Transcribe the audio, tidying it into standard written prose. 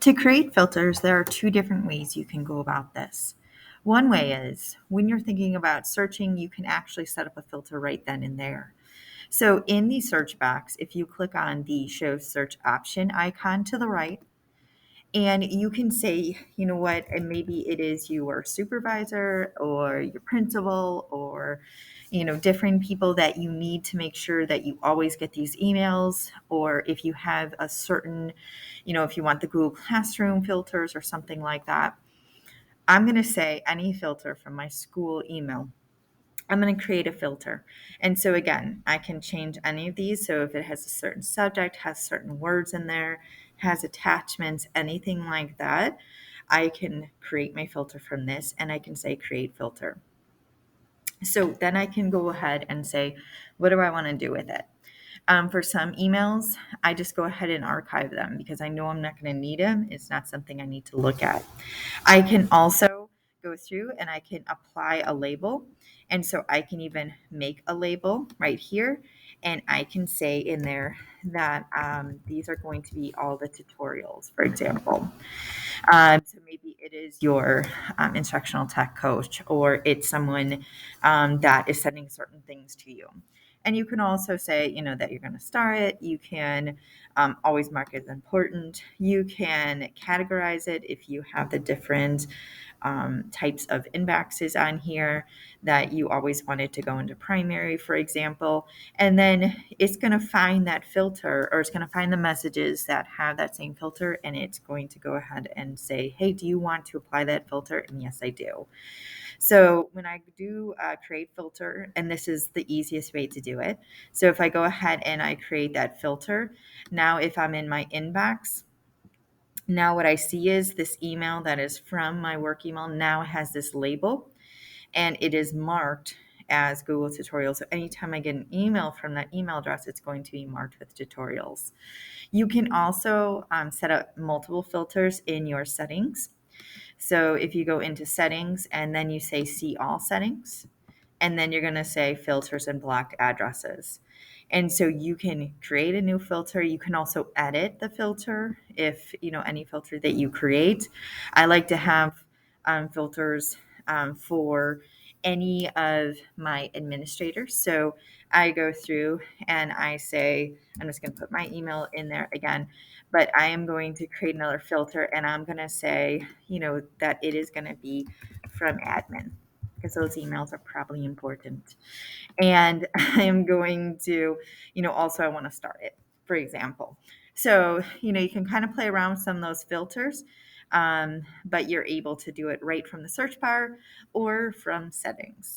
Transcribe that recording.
To create filters, there are two different ways you can go about this. One way is when you're thinking about searching, you can actually set up a filter right then and there. So in the search box, if you click on the show search option icon to the right, and you can say, you know what, and maybe it is your supervisor or your principal or, different people that you need to make sure that you always get these emails. Or if you have a certain, if you want the Google Classroom filters or something like that, I'm going to say any filter from my school email. I'm going to create a filter. And so again, I can change any of these. So if it has a certain subject, has certain words in there, has attachments, anything like that, I can create my filter from this and I can say create filter. So then I can go ahead and say, what do I want to do with it? For some emails, I just go ahead and archive them because I know I'm not going to need them. It's not something I need to look at. I can also go through and I can apply a label. And so I can even make a label right here. And I can say in there that these are going to be all the tutorials, for example. So maybe it is your instructional tech coach, or it's someone that is sending certain things to you. And you can also say, that you're going to start it. You can always mark it as important. You can categorize it if you have the different types of inboxes on here that you always wanted to go into primary, for example. And then it's going to find that filter, or it's going to find the messages that have that same filter. And it's going to go ahead and say, hey, do you want to apply that filter? And yes, I do. So when I do create filter, and this is the easiest way to do it. So if I go ahead and I create that filter, now if I'm in my inbox, now what I see is this email that is from my work email now has this label and it is marked as Google Tutorials. So anytime I get an email from that email address, it's going to be marked with tutorials. You can also set up multiple filters in your settings. So if you go into settings and then you say see all settings, and then you're going to say filters and blocked addresses. And so you can create a new filter. You can also edit the filter if, any filter that you create. I like to have filters for any of my administrators. So I go through and I say, I'm just going to put my email in there again, but I am going to create another filter and I'm going to say, that it is going to be from admin because those emails are probably important. And I am going to, also I want to start it, for example. So, you can kind of play around with some of those filters, but you're able to do it right from the search bar or from settings.